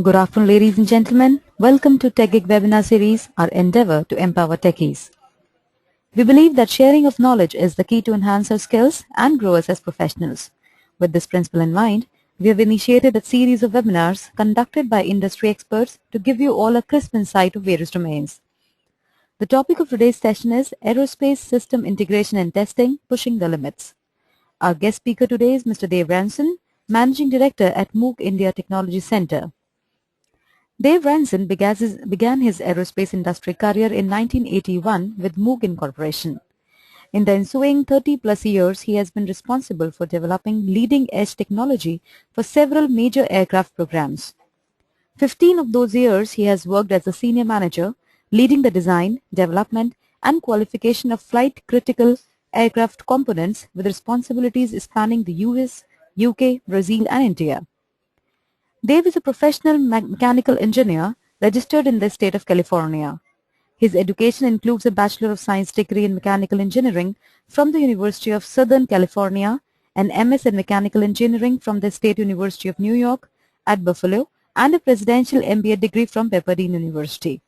Good afternoon, ladies and gentlemen. Welcome to TechGeek webinar series, our endeavor to empower techies. We believe that sharing of knowledge is the key to enhance our skills and grow us as professionals. With this principle in mind, we have initiated a series of webinars conducted by industry experts to give you all a crisp insight of various domains. The topic of today's session is Aerospace System Integration and Testing, Pushing the Limits. Our guest speaker today is Mr. Dave Ranson, Managing Director at MOOC India Technology Center. Dave Ranson began his aerospace industry career in 1981 with MOOC Incorporation. In the ensuing 30-plus years, he has been responsible for developing leading-edge technology for several major aircraft programs. 15 of those years, he has worked as a senior manager, leading the design, development, and qualification of flight-critical aircraft components with responsibilities spanning the US, UK, Brazil, and India. Dave is a professional mechanical engineer registered in the state of California. His education includes a Bachelor of Science degree in Mechanical Engineering from the University of Southern California, an MS in Mechanical Engineering from the State University of New York at Buffalo, and a Presidential MBA degree from Pepperdine University.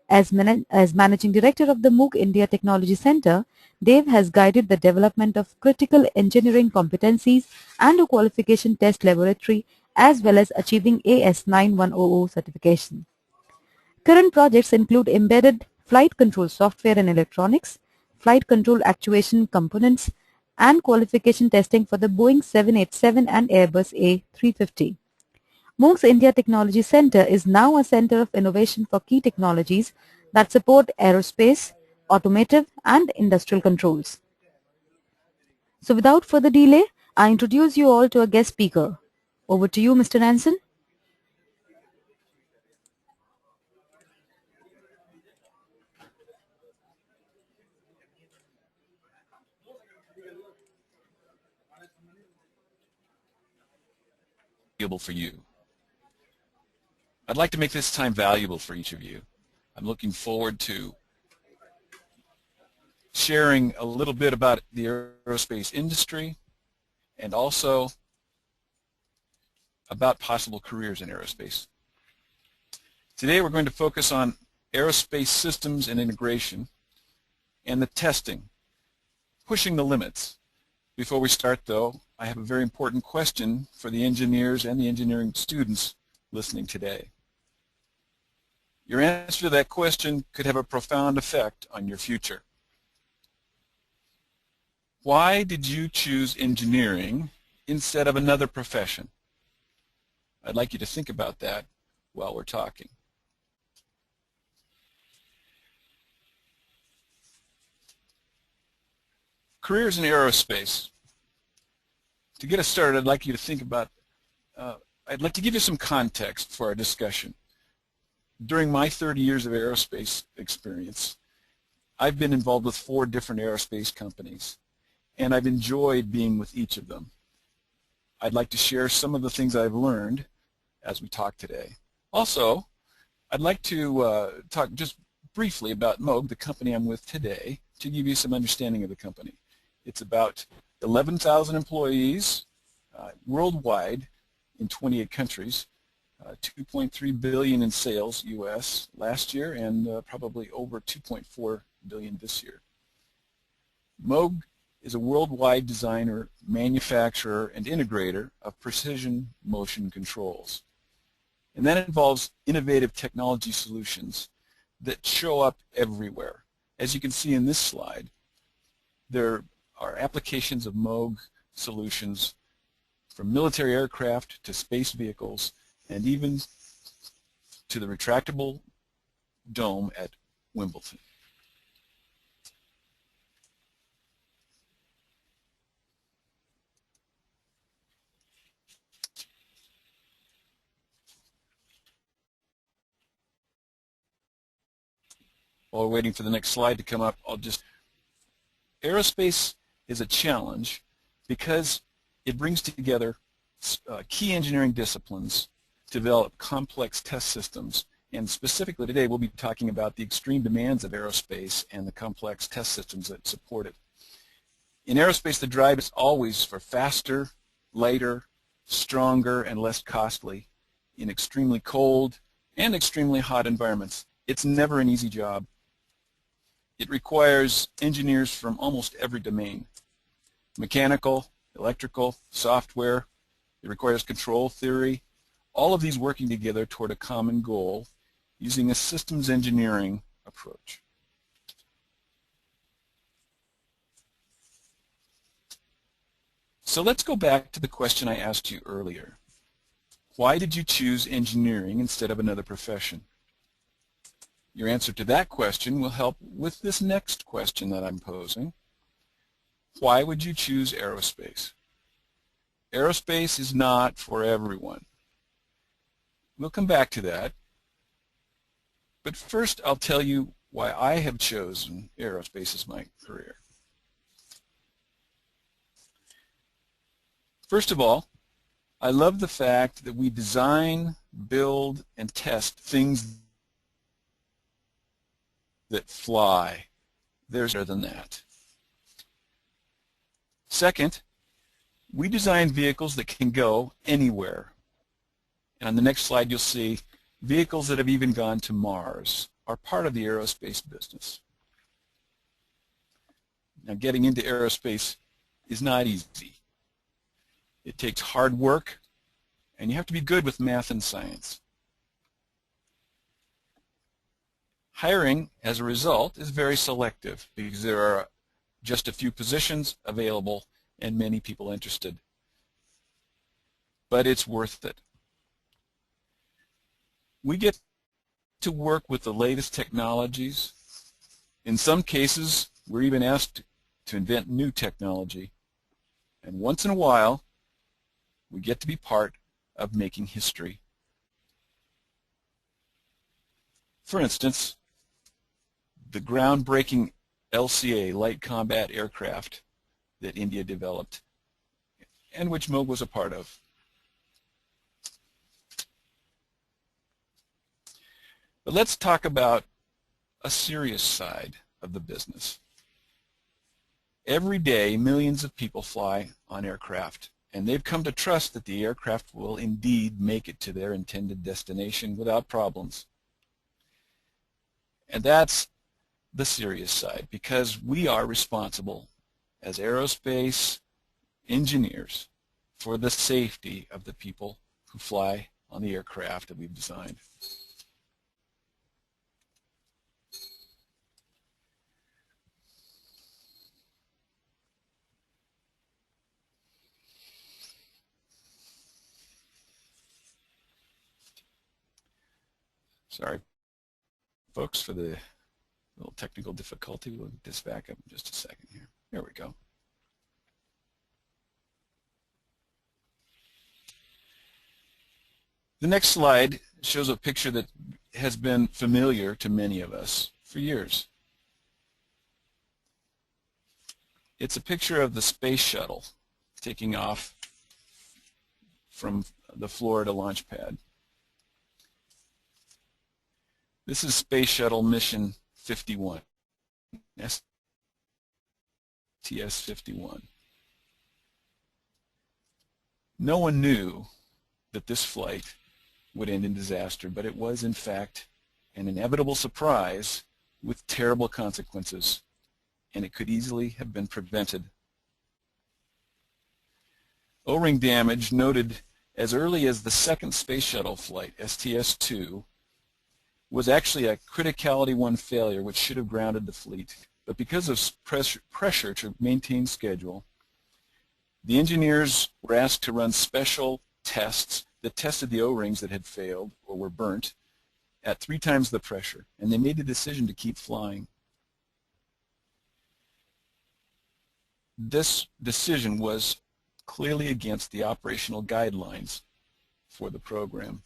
As Managing Director of the MOOC India Technology Center, Dave has guided the development of critical engineering competencies and a qualification test laboratory, as well as achieving AS9100 certification. Current projects include embedded flight control software and electronics, flight control actuation components, and qualification testing for the Boeing 787 and Airbus A350. MOOC's India Technology Center is now a center of innovation for key technologies that support aerospace, automotive, and industrial controls. So without further delay, I introduce you all to a guest speaker. Over to you, Mr. Ranson. For you. I'd like to make this time valuable for each of you. I'm looking forward to sharing a little bit about the aerospace industry and also about possible careers in aerospace. Today we're going to focus on aerospace systems and integration and the testing, pushing the limits. Before we start though, I have a very important question for the engineers and the engineering students listening today. Your answer to that question could have a profound effect on your future. Why did you choose engineering instead of another profession? I'd like you to think about that while we're talking. Careers in aerospace. To get us started, I'd like you to think about, I'd like to give you some context for our discussion. During my 30 years of aerospace experience, I've been involved with 4 different aerospace companies, and I've enjoyed being with each of them. I'd like to share some of the things I've learned as we talk today. Also, I'd like to talk just briefly about Moog, the company I'm with today, to give you some understanding of the company. It's about 11,000 employees worldwide in 28 countries, 2.3 billion in sales U.S. last year, and probably over 2.4 billion this year. Moog is a worldwide designer, manufacturer, and integrator of precision motion controls. And that involves innovative technology solutions that show up everywhere. As you can see in this slide, there are applications of Moog solutions from military aircraft to space vehicles and even to the retractable dome at Wimbledon. While we're waiting for the next slide to come up, aerospace is a challenge because it brings together key engineering disciplines to develop complex test systems And specifically today, we'll be talking about the extreme demands of aerospace and the complex test systems that support it. In aerospace, the drive is always for faster, lighter, stronger, and less costly in extremely cold and extremely hot environments. It's never an easy job. It requires engineers from almost every domain: mechanical, electrical, software. It requires control theory, all of these working together toward a common goal using a systems engineering approach. So let's go back to the question I asked you earlier. Why did you choose engineering instead of another profession? Your answer to that question will help with this next question that I'm posing. Why would you choose aerospace? Aerospace is not for everyone. We'll come back to that. But first, I'll tell you why I have chosen aerospace as my career. First of all, I love the fact that we design, build, and test things that fly. There's more than that. Second, we design vehicles that can go anywhere. And on the next slide, you'll see vehicles that have even gone to Mars are part of the aerospace business. Now, getting into aerospace is not easy. It takes hard work, and you have to be good with math and science. Hiring, as a result, is very selective because there are just a few positions available and many people interested. But it's worth it. We get to work with the latest technologies. In some cases, we're even asked to invent new technology. And once in a while, we get to be part of making history. For instance, the groundbreaking LCA, light combat aircraft, that India developed, and which Moog was a part of. But let's talk about a serious side of the business. Every day, millions of people fly on aircraft, and they've come to trust that the aircraft will indeed make it to their intended destination without problems. And that's the serious side, because we are responsible as aerospace engineers for the safety of the people who fly on the aircraft that we've designed. Sorry, folks, for the little technical difficulty. We'll get this back up in just a second here. There we go. The next slide shows a picture that has been familiar to many of us for years. It's a picture of the space shuttle taking off from the Florida launch pad. This is Space Shuttle Mission 51, STS-51. No one knew that this flight would end in disaster, but it was, in fact, an inevitable surprise with terrible consequences, and it could easily have been prevented. O-ring damage noted as early as the second space shuttle flight, STS-2, was actually a criticality 1 failure which should have grounded the fleet. But because of pressure to maintain schedule, the engineers were asked to run special tests that tested the O-rings that had failed or were burnt at 3 times the pressure, and they made the decision to keep flying. This decision was clearly against the operational guidelines for the program.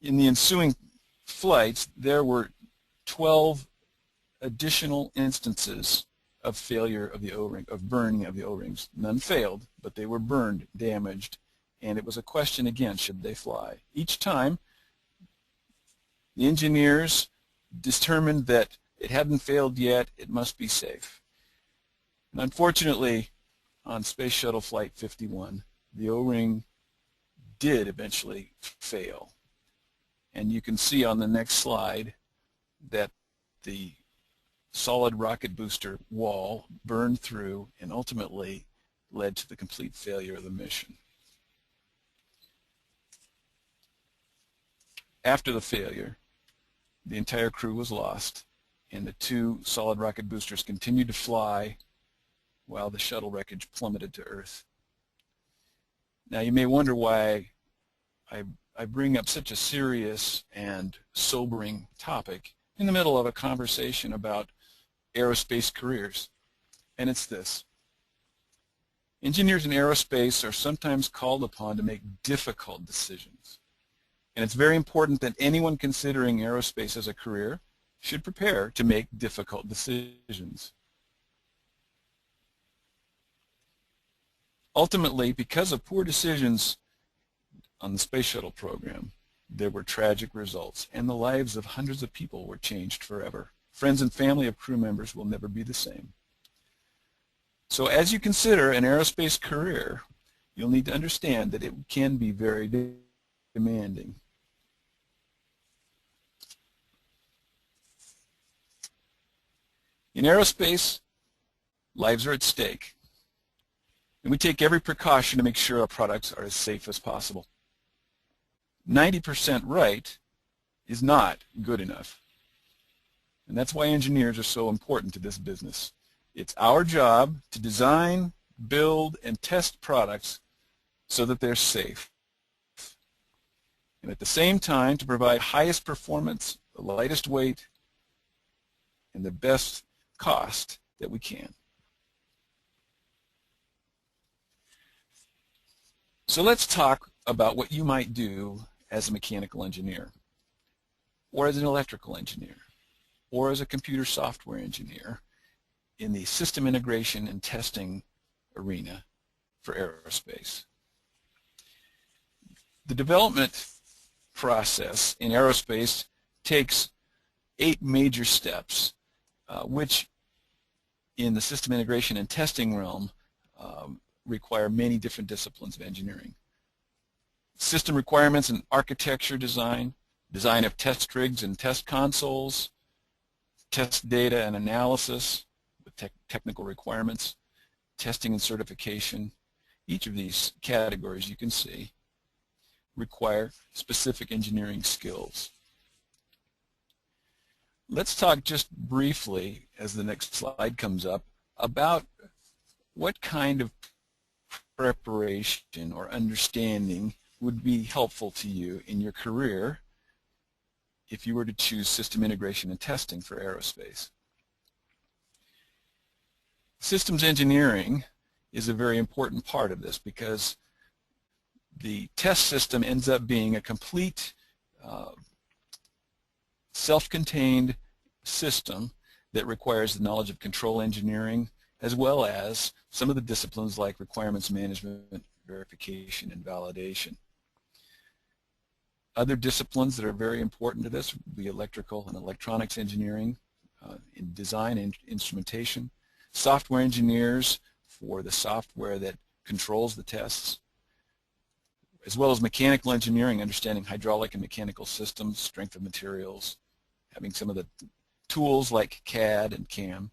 In the ensuing flights, there were 12 additional instances of failure of the O-ring, of burning of the O-rings. None failed, but they were burned, damaged, and it was a question again, should they fly? Each time, the engineers determined that it hadn't failed yet, it must be safe. And unfortunately, on Space Shuttle Flight 51, the O-ring did eventually fail. And you can see on the next slide that the solid rocket booster wall burned through and ultimately led to the complete failure of the mission. After the failure, the entire crew was lost, and the two solid rocket boosters continued to fly while the shuttle wreckage plummeted to Earth. Now you may wonder why I bring up such a serious and sobering topic in the middle of a conversation about aerospace careers, and it's this. Engineers in aerospace are sometimes called upon to make difficult decisions, and it's very important that anyone considering aerospace as a career should prepare to make difficult decisions. Ultimately, because of poor decisions on the Space Shuttle program, there were tragic results, and the lives of hundreds of people were changed forever. Friends and family of crew members will never be the same. So as you consider an aerospace career, you'll need to understand that it can be very demanding. In aerospace, lives are at stake, and we take every precaution to make sure our products are as safe as possible. 90% right is not good enough. And that's why engineers are so important to this business. It's our job to design, build, and test products so that they're safe. And at the same time, to provide highest performance, the lightest weight, and the best cost that we can. So let's talk about what you might do as a mechanical engineer, or as an electrical engineer, or as a computer software engineer in the system integration and testing arena for aerospace. The development process in aerospace takes 8 major steps, which in the system integration and testing realm require many different disciplines of engineering. System requirements and architecture design, design of test rigs and test consoles, test data and analysis with technical requirements, testing and certification. Each of these categories you can see require specific engineering skills. Let's talk just briefly, as the next slide comes up, about what kind of preparation or understanding would be helpful to you in your career if you were to choose system integration and testing for aerospace. Systems engineering is a very important part of this because the test system ends up being a complete self-contained system that requires the knowledge of control engineering as well as some of the disciplines like requirements management, verification, and validation. Other disciplines that are very important to this would be electrical and electronics engineering, in design and instrumentation, software engineers for the software that controls the tests, as well as mechanical engineering, understanding hydraulic and mechanical systems, strength of materials, having some of the tools like CAD and CAM,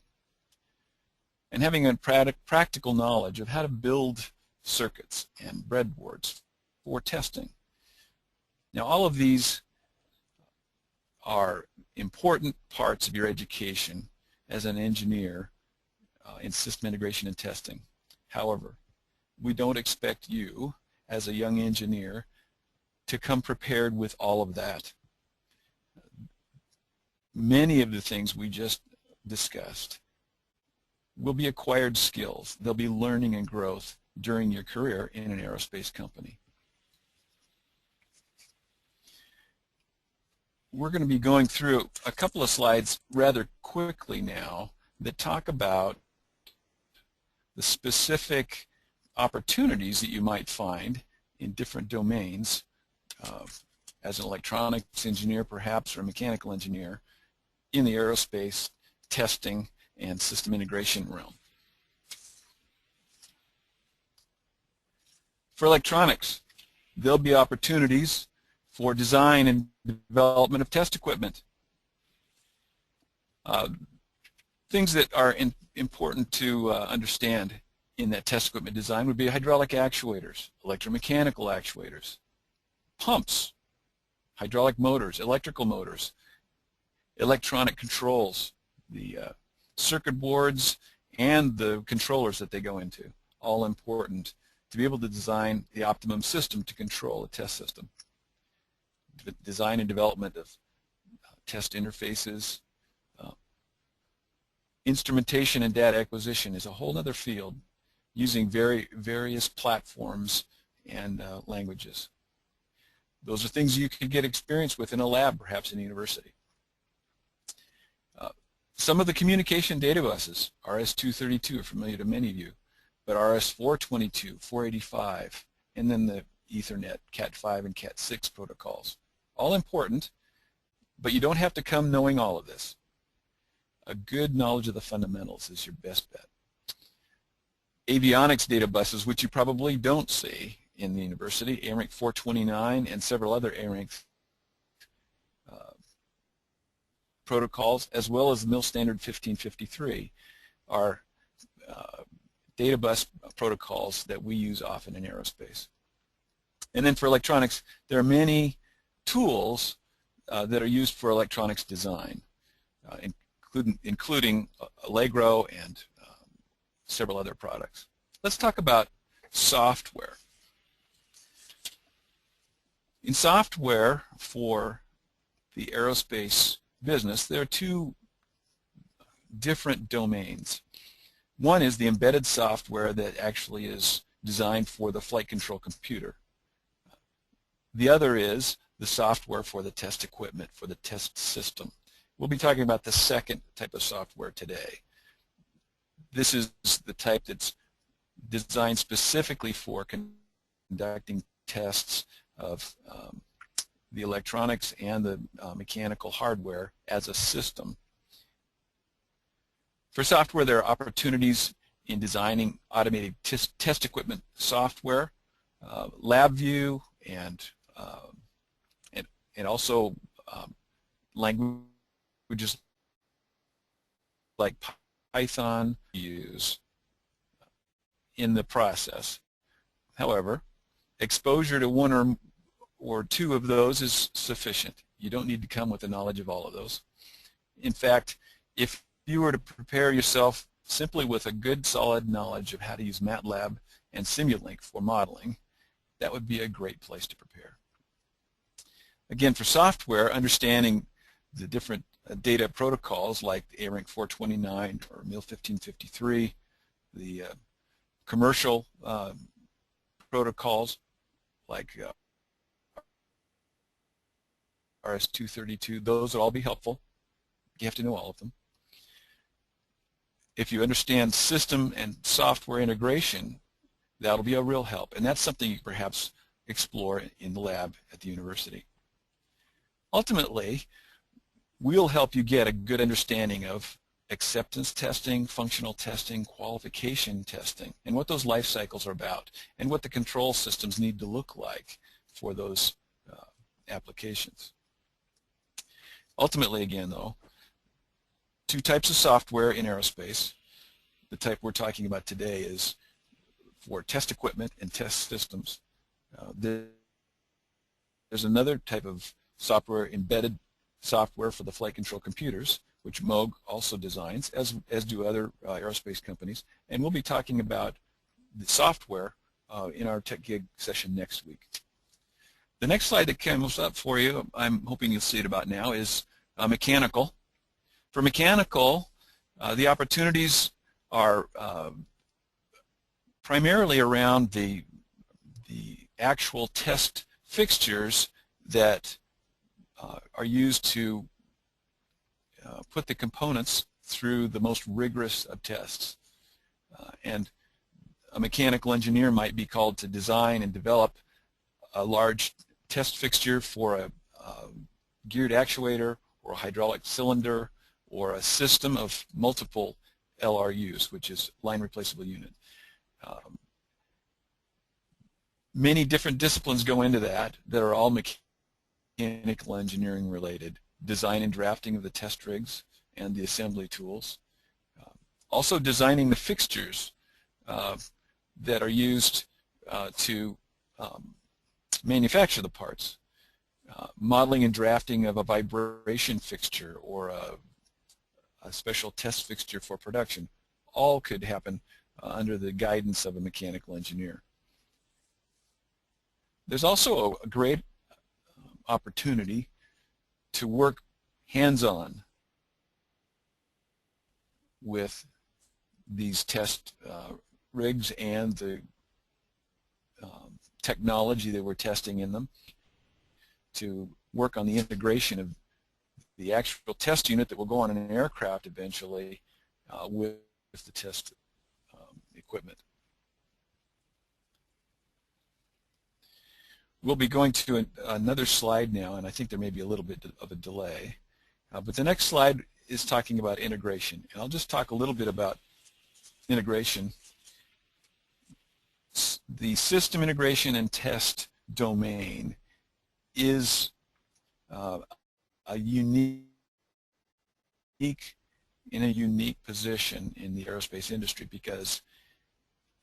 and having a practical knowledge of how to build circuits and breadboards for testing. Now, all of these are important parts of your education as an engineer in system integration and testing. However, we don't expect you as a young engineer to come prepared with all of that. Many of the things we just discussed will be acquired skills. They'll be learning and growth during your career in an aerospace company. We're going to be going through a couple of slides rather quickly now that talk about the specific opportunities that you might find in different domains, as an electronics engineer perhaps, or a mechanical engineer, in the aerospace testing and system integration realm. For electronics, there'll be opportunities for design and development of test equipment. Things that are important to understand in that test equipment design would be hydraulic actuators, electromechanical actuators, pumps, hydraulic motors, electrical motors, electronic controls, the circuit boards and the controllers that they go into, all important to be able to design the optimum system to control a test system. The design and development of test interfaces, instrumentation and data acquisition is a whole other field using various platforms and languages. Those are things you could get experience with in a lab, perhaps in a university. Some of the communication data buses, RS-232, are familiar to many of you, but RS-422, 485, and then the Ethernet, Cat5 and Cat6 protocols. All important, but you don't have to come knowing all of this. A good knowledge of the fundamentals is your best bet. Avionics data buses, which you probably don't see in the university, ARINC 429 and several other ARINC protocols, as well as the MIL standard 1553, are data bus protocols that we use often in aerospace. And then for electronics, there are many tools that are used for electronics design, including Allegro and several other products. Let's talk about software. In software for the aerospace business, there are two different domains. One is the embedded software that actually is designed for the flight control computer. The other is the software for the test equipment, for the test system. We'll be talking about the second type of software today. This is the type that's designed specifically for conducting tests of the electronics and the mechanical hardware as a system. For software, there are opportunities in designing automated test equipment software, LabVIEW, and also languages like Python use in the process. However, exposure to one or two of those is sufficient. You don't need to come with the knowledge of all of those. In fact, if you were to prepare yourself simply with a good solid knowledge of how to use MATLAB and Simulink for modeling, that would be a great place to prepare. Again, for software, understanding the different data protocols like the ARINC 429 or MIL 1553, the commercial protocols like RS-232, those will all be helpful. You have to know all of them. If you understand system and software integration, that'll be a real help, and that's something you perhaps explore in the lab at the university. Ultimately, we'll help you get a good understanding of acceptance testing, functional testing, qualification testing, and what those life cycles are about, and what the control systems need to look like for those applications. Ultimately, again, though, two types of software in aerospace. The type we're talking about today is for test equipment and test systems. There's another type of software, embedded software for the flight control computers, which Moog also designs, as do other aerospace companies. And we'll be talking about the software in our Tech Gig session next week. The next slide that comes up for you, I'm hoping you'll see it about now, is mechanical. For mechanical, the opportunities are primarily around the actual test fixtures that are used to put the components through the most rigorous of tests. And a mechanical engineer might be called to design and develop a large test fixture for a geared actuator or a hydraulic cylinder or a system of multiple LRUs, which is line replaceable unit. Many different disciplines go into that are all mechanical engineering related. Design and drafting of the test rigs and the assembly tools. Also designing the fixtures that are used to manufacture the parts. Modeling and drafting of a vibration fixture or a special test fixture for production. All could happen under the guidance of a mechanical engineer. There's also a great opportunity to work hands-on with these test rigs and the technology that we're testing in them, to work on the integration of the actual test unit that will go on an aircraft eventually with the test equipment. We'll be going to another slide now, and I think there may be a little bit of a delay. But the next slide is talking about integration. And I'll just talk a little bit about integration. The system integration and test domain is a unique position in the aerospace industry because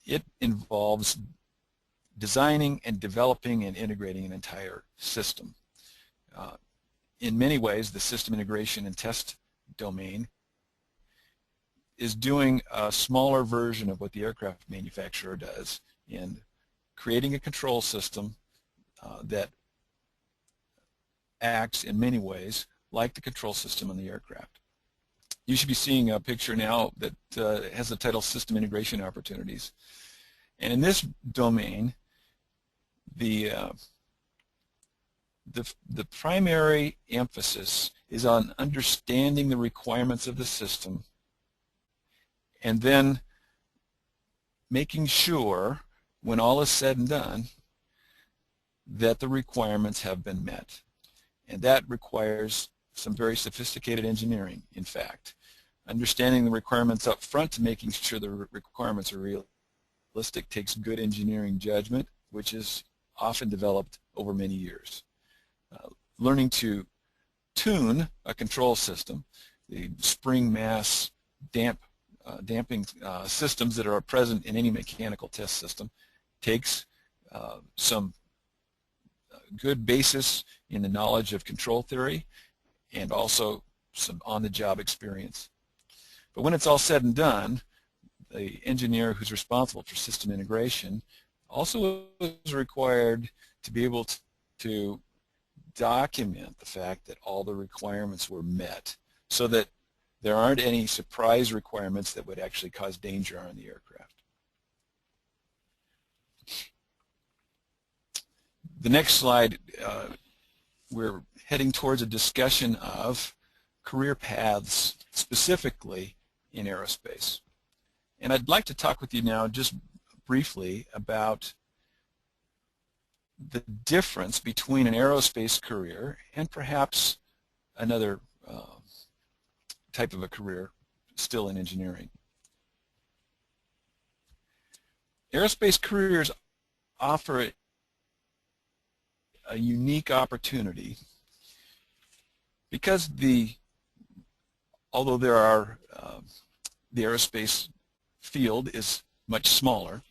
it involves designing and developing and integrating an entire system. In many ways, the system integration and test domain is doing a smaller version of what the aircraft manufacturer does in creating a control system that acts in many ways like the control system on the aircraft. You should be seeing a picture now that has the title System Integration Opportunities. And in this domain, the primary emphasis is on understanding the requirements of the system and then making sure, when all is said and done, that the requirements have been met. And that requires some very sophisticated engineering, in fact. Understanding the requirements up front to making sure the requirements are realistic takes good engineering judgment, which is often developed over many years. Learning to tune a control system, the spring mass damping systems that are present in any mechanical test system, takes some good basis in the knowledge of control theory and also some on-the-job experience. But when it's all said and done, the engineer who's responsible for system integration also is required to be able to document the fact that all the requirements were met so that there aren't any surprise requirements that would actually cause danger on the aircraft. The next slide, we're heading towards a discussion of career paths specifically in aerospace. And I'd like to talk with you now just briefly about the difference between an aerospace career and perhaps another type of a career still in engineering. Aerospace careers offer a unique opportunity because although there are the aerospace field is much smaller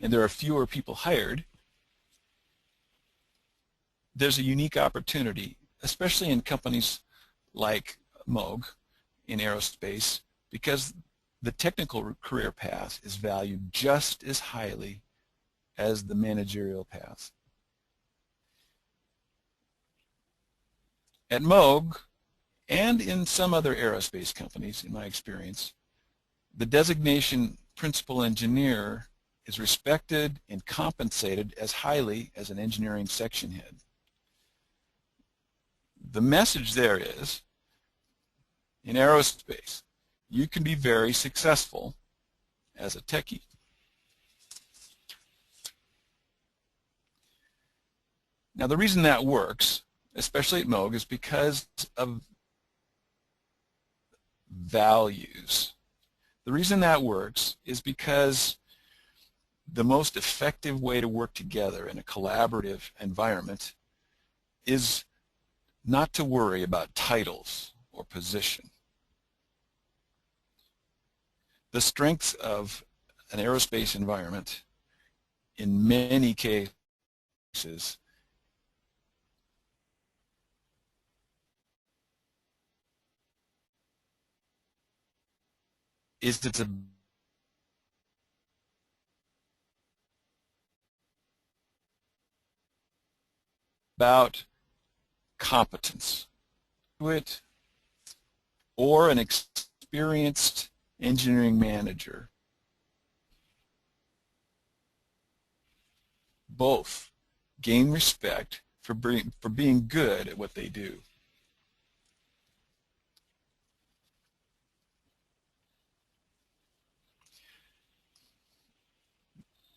and there are fewer people hired, there's a unique opportunity, especially in companies like Moog in aerospace, because the technical career path is valued just as highly as the managerial path. At Moog, and in some other aerospace companies, in my experience, the designation principal engineer is respected and compensated as highly as an engineering section head. The message there is, in aerospace, you can be very successful as a techie. Now the reason that works, especially at Moog, is because of values. The reason that works is because the most effective way to work together in a collaborative environment is not to worry about titles or position. The strengths of an aerospace environment in many cases is it's about competence or an experienced engineering manager. Both gain respect for being good at what they do.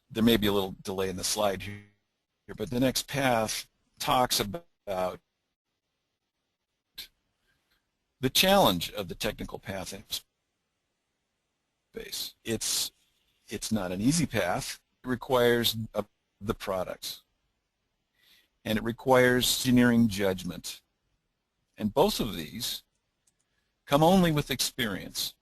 There may be a little delay in the slide here, but the next path talks about the challenge of the technical path in space. It's not an easy path. It requires the products, and it requires engineering judgment. And both of these come only with experience.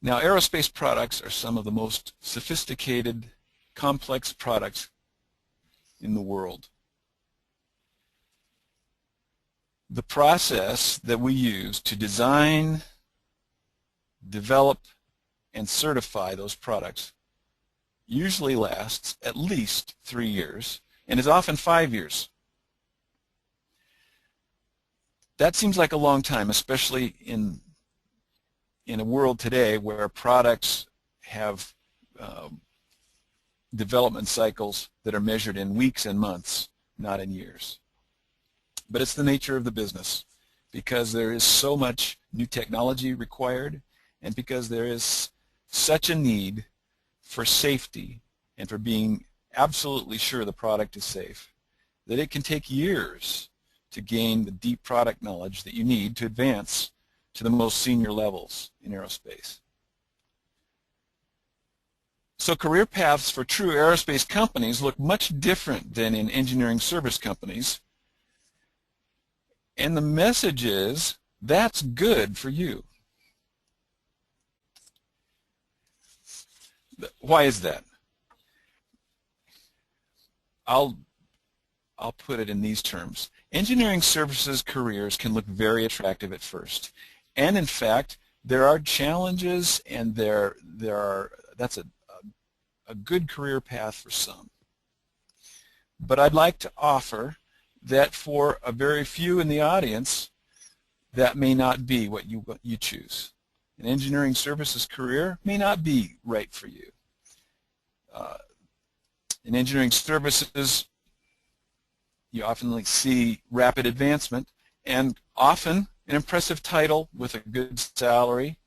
Now, aerospace products are some of the most sophisticated, complex products in the world. The process that we use to design, develop, and certify those products usually lasts at least 3 years and is often 5 years. That seems like a long time, especially in a world today where products have development cycles that are measured in weeks and months, not in years. But it's the nature of the business, because there is so much new technology required, and because there is such a need for safety and for being absolutely sure the product is safe, that it can take years to gain the deep product knowledge that you need to advance to the most senior levels in aerospace. So career paths for true aerospace companies look much different than in engineering service companies. And the message is, that's good for you. Why is that? I'll put it in these terms. Engineering services careers can look very attractive at first. And in fact, there are challenges, and that's a good career path for some. But I'd like to offer that for a very few in the audience, that may not be what you choose. An engineering services career may not be right for you. In engineering services, you often see rapid advancement and often an impressive title with a good salary,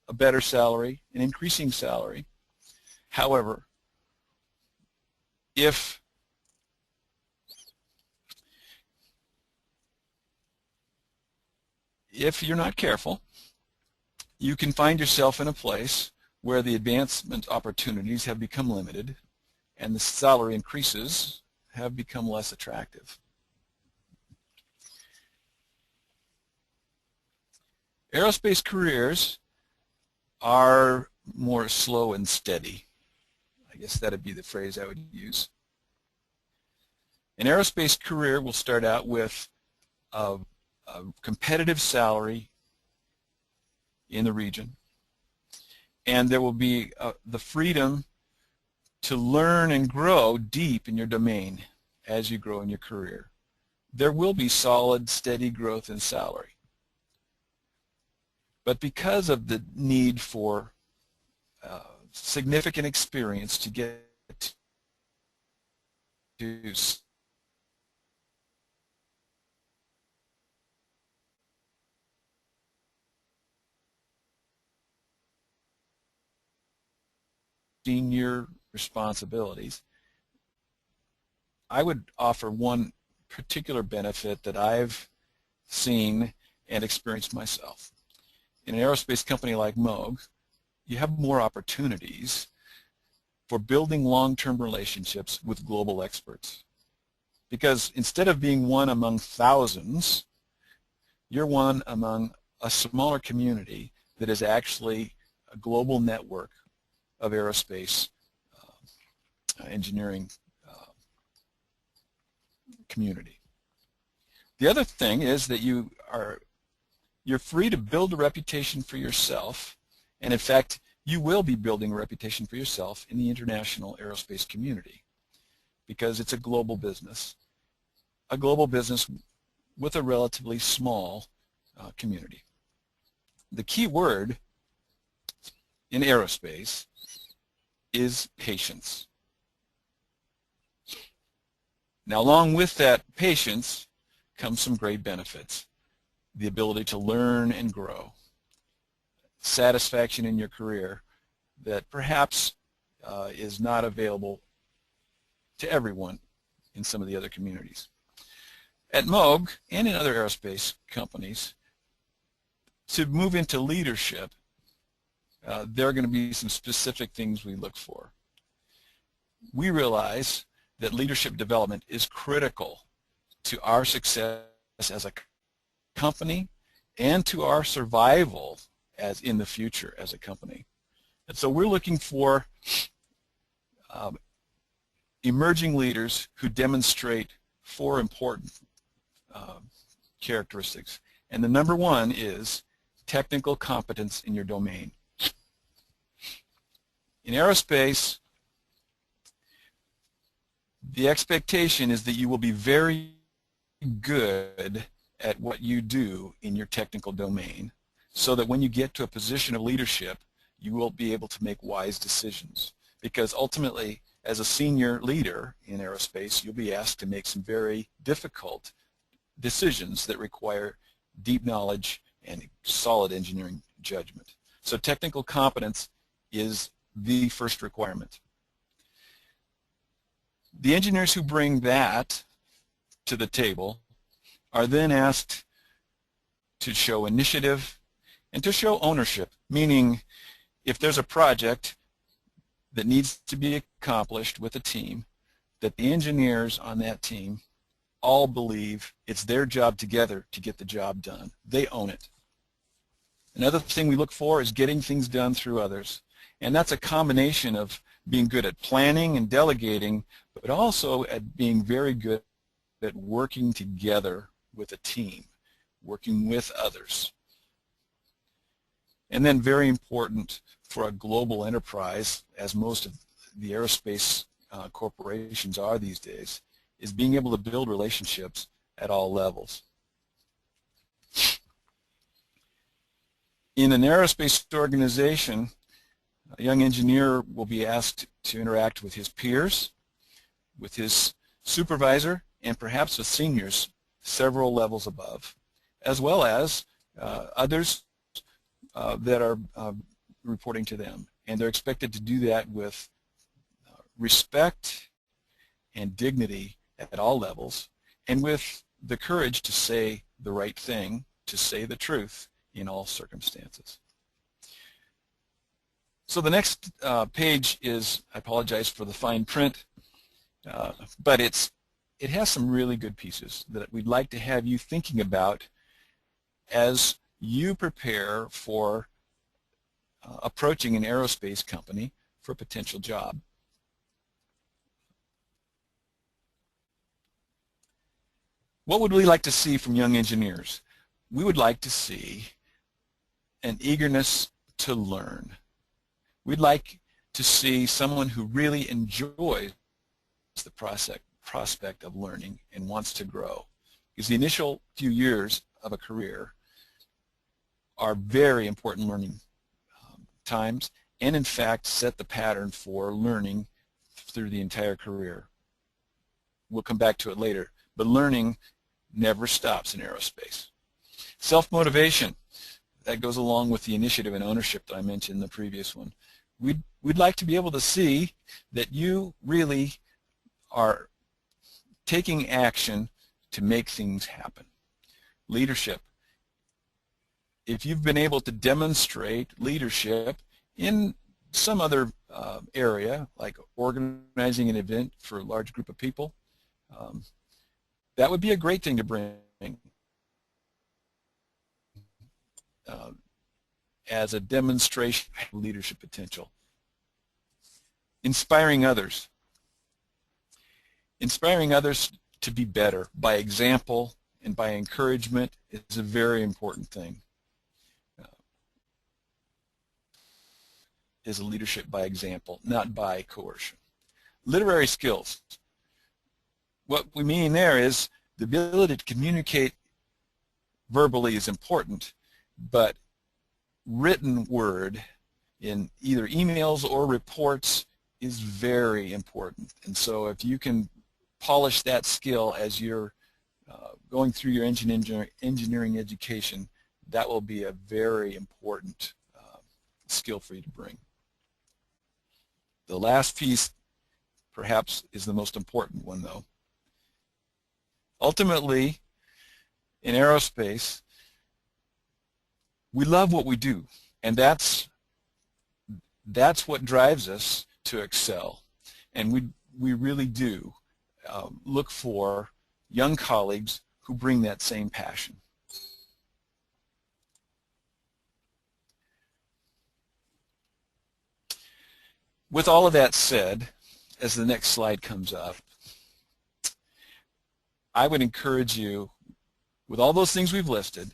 a better salary, an increasing salary. However, if you're not careful, you can find yourself in a place where the advancement opportunities have become limited and the salary increases have become less attractive. Aerospace careers are more slow and steady. I guess that would be the phrase I would use. An aerospace career will start out with a competitive salary in the region, and there will be the freedom to learn and grow deep in your domain as you grow in your career. There will be solid, steady growth in salary. But because of the need for significant experience to get to senior responsibilities, I would offer one particular benefit that I've seen and experienced myself. In an aerospace company like Moog, you have more opportunities for building long-term relationships with global experts. Because instead of being one among thousands, you're one among a smaller community that is actually a global network of aerospace engineering community. The other thing is that you're free to build a reputation for yourself, and in fact, you will be building a reputation for yourself in the international aerospace community because it's a global business with a relatively small community. The key word in aerospace is patience. Now, along with that patience comes some great benefits. The ability to learn and grow, satisfaction in your career that perhaps is not available to everyone in some of the other communities. At Moog and in other aerospace companies, to move into leadership, there are going to be some specific things we look for. We realize that leadership development is critical to our success as a company and to our survival as in the future as a company. And so we're looking for emerging leaders who demonstrate four important characteristics. And the number one is technical competence in your domain. In aerospace, the expectation is that you will be very good at what you do in your technical domain so that when you get to a position of leadership, you will be able to make wise decisions. Because ultimately, as a senior leader in aerospace, you'll be asked to make some very difficult decisions that require deep knowledge and solid engineering judgment. So technical competence is the first requirement. The engineers who bring that to the table are then asked to show initiative and to show ownership, meaning if there's a project that needs to be accomplished with a team, that the engineers on that team all believe it's their job together to get the job done. They own it. Another thing we look for is getting things done through others. And that's a combination of being good at planning and delegating, but also at being very good at working together with a team, working with others. And then very important for a global enterprise, as most of the aerospace corporations are these days, is being able to build relationships at all levels. In an aerospace organization, a young engineer will be asked to interact with his peers, with his supervisor, and perhaps with seniors several levels above, as well as others that are reporting to them. And they're expected to do that with respect and dignity at all levels, and with the courage to say the right thing, to say the truth in all circumstances. So the next page is, I apologize for the fine print, but it has some really good pieces that we'd like to have you thinking about as you prepare for approaching an aerospace company for a potential job. What would we like to see from young engineers? We would like to see an eagerness to learn. We'd like to see someone who really enjoys the prospect of learning and wants to grow. Because the initial few years of a career are very important learning times, and in fact set the pattern for learning through the entire career. We'll come back to it later, but learning never stops in aerospace. Self-motivation, that goes along with the initiative and ownership that I mentioned in the previous one. we'd like to be able to see that you really are taking action to make things happen. Leadership. If you've been able to demonstrate leadership in some other area, like organizing an event for a large group of people, that would be a great thing to bring as a demonstration of leadership potential. Inspiring others. Inspiring others to be better by example and by encouragement is a very important thing. Is a leadership by example, not by coercion. Literary skills. What we mean there is the ability to communicate verbally is important, but written word in either emails or reports is very important. And so if you can polish that skill as you're going through your engineering education, that will be a very important skill for you to bring. The last piece perhaps is the most important one, though. Ultimately, in aerospace, we love what we do, and that's what drives us to excel. And we really do look for young colleagues who bring that same passion. With all of that said, as the next slide comes up, I would encourage you, with all those things we've listed,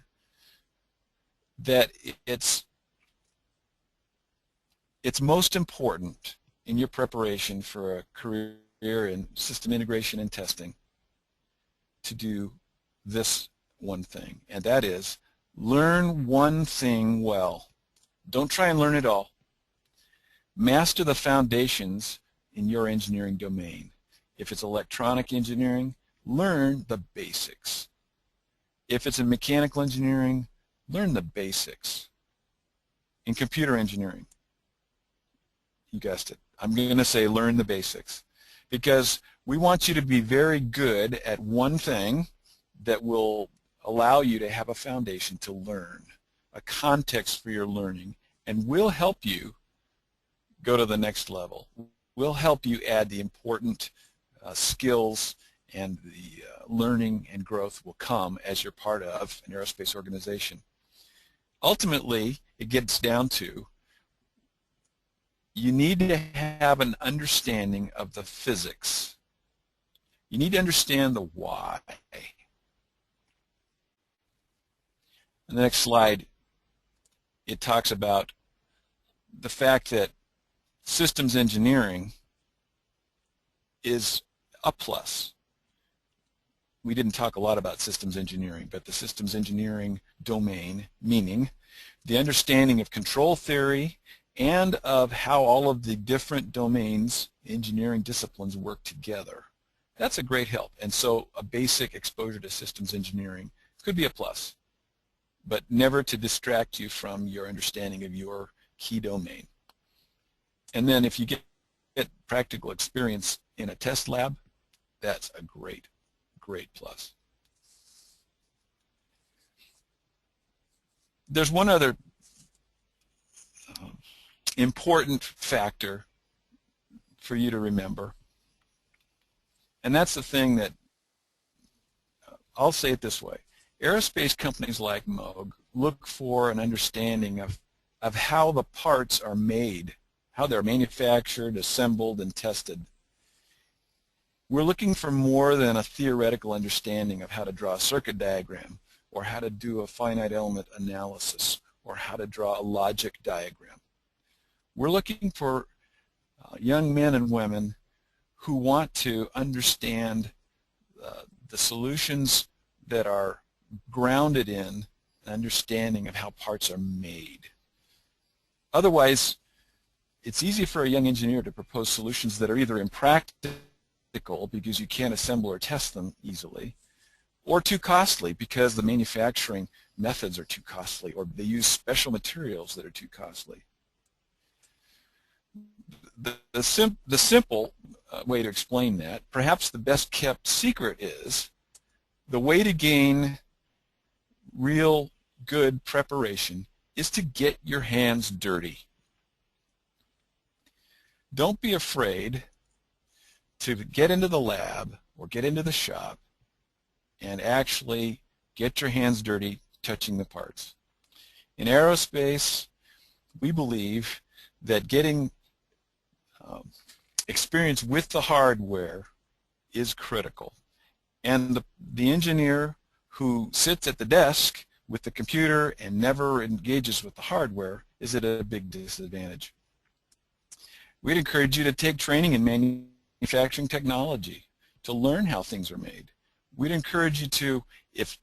that it's most important in your preparation for a career in system integration and testing to do this one thing, and that is learn one thing well. Don't try and learn it all. Master the foundations in your engineering domain. If it's electronic engineering, learn the basics. If it's in mechanical engineering, learn the basics. In computer engineering, you guessed it, I'm going to say learn the basics, because we want you to be very good at one thing that will allow you to have a foundation to learn, a context for your learning, and will help you go to the next level. We'll help you add the important skills, and the learning and growth will come as you're part of an aerospace organization. Ultimately, it gets down to you need to have an understanding of the physics. You need to understand the why. On the next slide, it talks about the fact that systems engineering is a plus. We didn't talk a lot about systems engineering, but the systems engineering domain, meaning the understanding of control theory and of how all of the different domains, engineering disciplines, work together. That's a great help. And so a basic exposure to systems engineering could be a plus, but never to distract you from your understanding of your key domain. And then if you get practical experience in a test lab, that's a great plus. There's one other important factor for you to remember, and that's the thing that, I'll say it this way, aerospace companies like Moog look for an understanding of how the parts are made, how they're manufactured, assembled, and tested. We're looking for more than a theoretical understanding of how to draw a circuit diagram, or how to do a finite element analysis, or how to draw a logic diagram. We're looking for young men and women who want to understand the solutions that are grounded in an understanding of how parts are made. Otherwise, it's easy for a young engineer to propose solutions that are either impractical because you can't assemble or test them easily, or too costly because the manufacturing methods are too costly, or they use special materials that are too costly. The simple way to explain that, perhaps the best kept secret, is the way to gain real good preparation is to get your hands dirty. Don't be afraid to get into the lab or get into the shop and actually get your hands dirty touching the parts. In aerospace, we believe that getting experience with the hardware is critical. And the engineer who sits at the desk with the computer and never engages with the hardware is at a big disadvantage. We'd encourage you to take training in manufacturing technology to learn how things are made. We'd encourage you to, if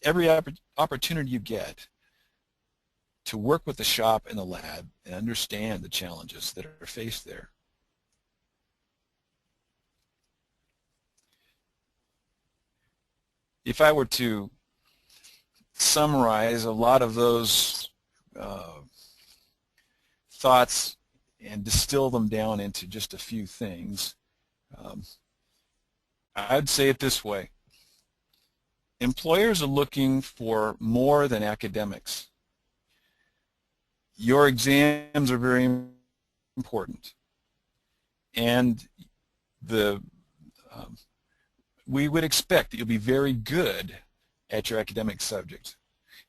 every opportunity you get, to work with the shop and the lab and understand the challenges that are faced there. If I were to summarize a lot of those thoughts and distill them down into just a few things, I'd say it this way. Employers are looking for more than academics. Your exams are very important, and we would expect that you'll be very good at your academic subject.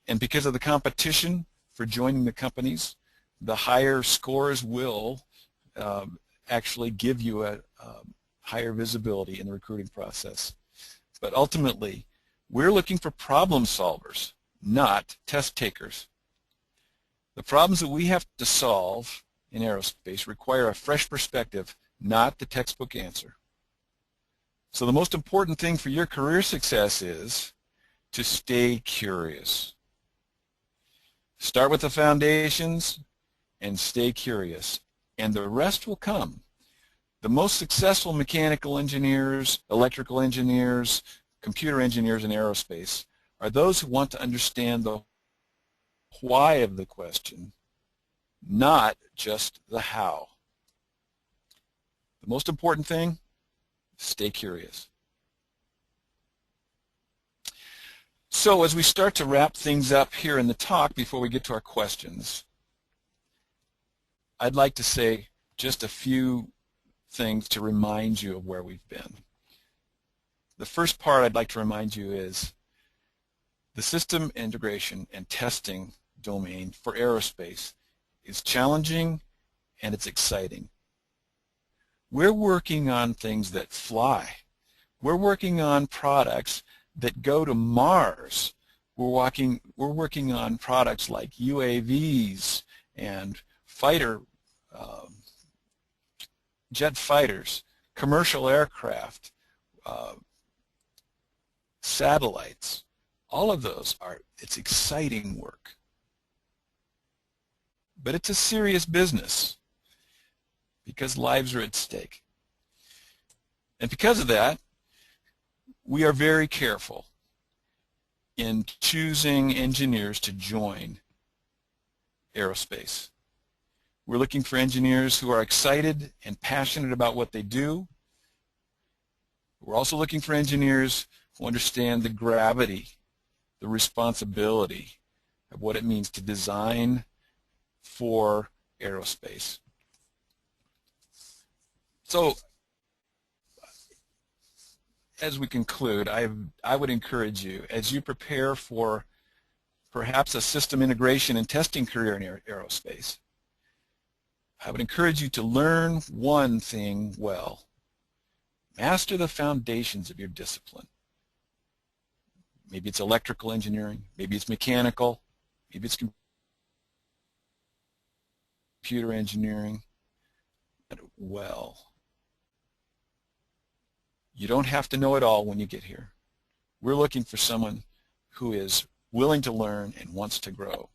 And because of the competition for joining the companies, the higher scores will actually give you a higher visibility in the recruiting process. But ultimately, we're looking for problem solvers, not test takers. The problems that we have to solve in aerospace require a fresh perspective, not the textbook answer. So the most important thing for your career success is to stay curious. Start with the foundations and stay curious, and the rest will come. The most successful mechanical engineers, electrical engineers, computer engineers in aerospace are those who want to understand the why of the question, not just the how. The most important thing, stay curious. So as we start to wrap things up here in the talk before we get to our questions, I'd like to say just a few things to remind you of where we've been. The first part I'd like to remind you is the system integration and testing domain for aerospace is challenging and it's exciting. We're working on things that fly. We're working on products that go to Mars. We're working on products like UAVs and jet fighters, commercial aircraft, satellites. All of those it's exciting work. But it's a serious business because lives are at stake. And because of that, we are very careful in choosing engineers to join aerospace. We're looking for engineers who are excited and passionate about what they do. We're also looking for engineers who understand the gravity, the responsibility of what it means to design for aerospace. So, as we conclude, I would encourage you, as you prepare for perhaps a system integration and testing career in aerospace, I would encourage you to learn one thing well. Master the foundations of your discipline. Maybe it's electrical engineering, maybe it's mechanical, maybe it's computer engineering. Well, you don't have to know it all when you get here. We're looking for someone who is willing to learn and wants to grow.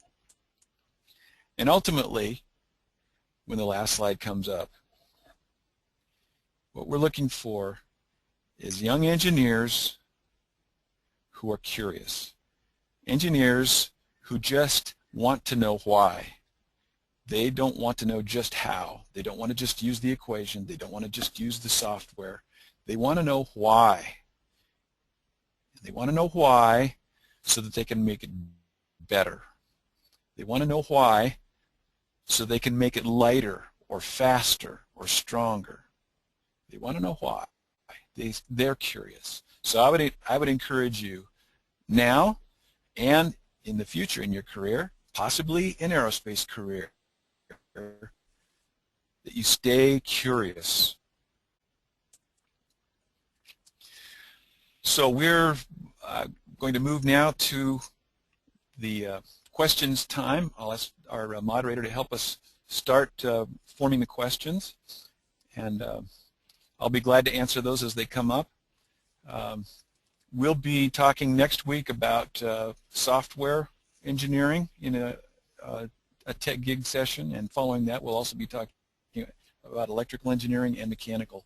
And ultimately, when the last slide comes up, what we're looking for is young engineers who are curious, engineers who just want to know why. They don't want to know just how. They don't want to just use the equation. They don't want to just use the software. They want to know why. They want to know why so that they can make it better. They want to know why so they can make it lighter or faster or stronger. They want to know why. They're curious. So I would encourage you now and in the future in your career, possibly in aerospace career, that you stay curious. So we're going to move now to the questions time. I'll ask our moderator to help us start forming the questions, and I'll be glad to answer those as they come up. We'll be talking next week about software engineering in a tech gig session, and following that we'll also be talking about electrical engineering and mechanical.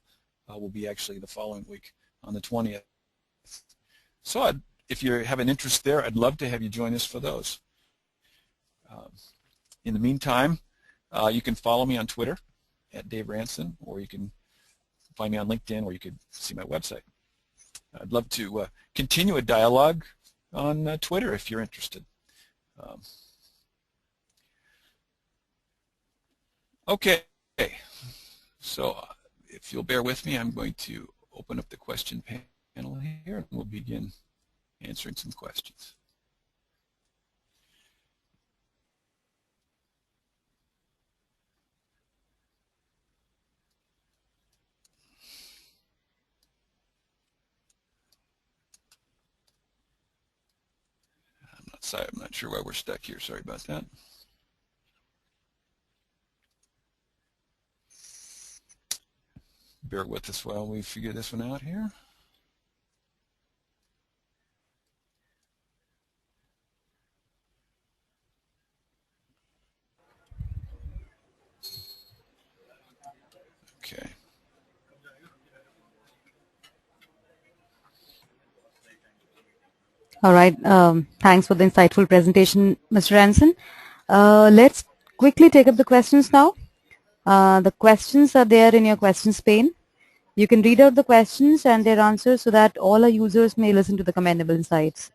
Will be actually the following week on the 20th. So if you have an interest there, I'd love to have you join us for those. In the meantime, you can follow me on Twitter at Dave Ranson, or you can find me on LinkedIn, or you could see my website. I'd love to continue a dialogue on Twitter if you're interested. Okay, so if you'll bear with me, I'm going to open up the question panel here, and we'll begin answering some questions. I'm not sure why we're stuck here. Sorry about that. Bear with us while we figure this one out here. Okay. All right. Thanks for the insightful presentation, Mr. Ranson. Let's quickly take up the questions now. The questions are there in your questions pane. You can read out the questions and their answers so that all our users may listen to the commendable insights.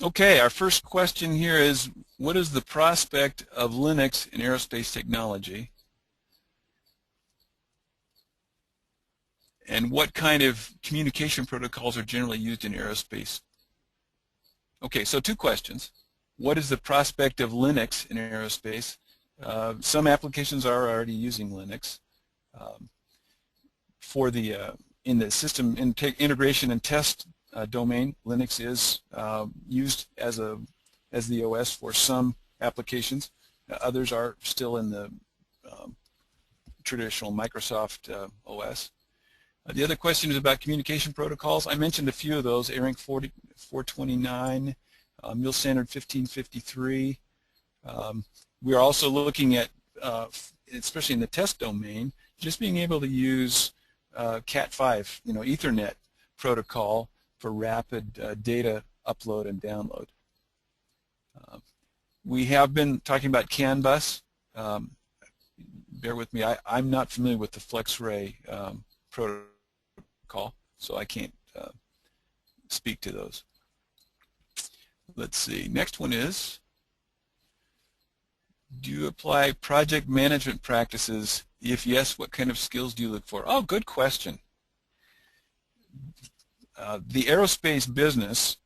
Okay, our first question here is, what is the prospect of Linux in aerospace technology? And what kind of communication protocols are generally used in aerospace? Okay, so two questions. What is the prospect of Linux in aerospace? Some applications are already using Linux. For the in the system integration and test domain, Linux is used as the OS for some applications. Others are still in the traditional Microsoft OS. The other question is about communication protocols. I mentioned a few of those: ARINC 429, MIL standard 1553. We are also looking at, especially in the test domain, just being able to use Cat5, Ethernet protocol for rapid data upload and download. We have been talking about CAN bus. Bear with me, I'm not familiar with the FlexRay protocol, so I can't speak to those. Let's see, next one is, do you apply project management practices? If yes, what kind of skills do you look for? Oh, good question. The aerospace business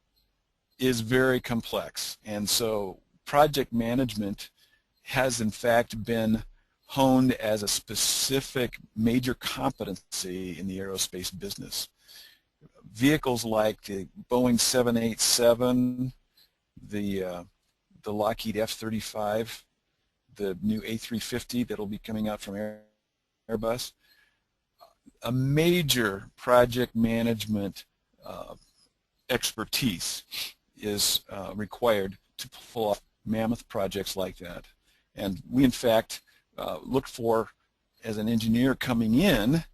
is very complex, and so project management has in fact been honed as a specific major competency in the aerospace business. Vehicles like the Boeing 787, the Lockheed F-35, the new A350 that will be coming out from Airbus, a major project management expertise is required to pull off mammoth projects like that. And we, in fact, look for as an engineer coming in,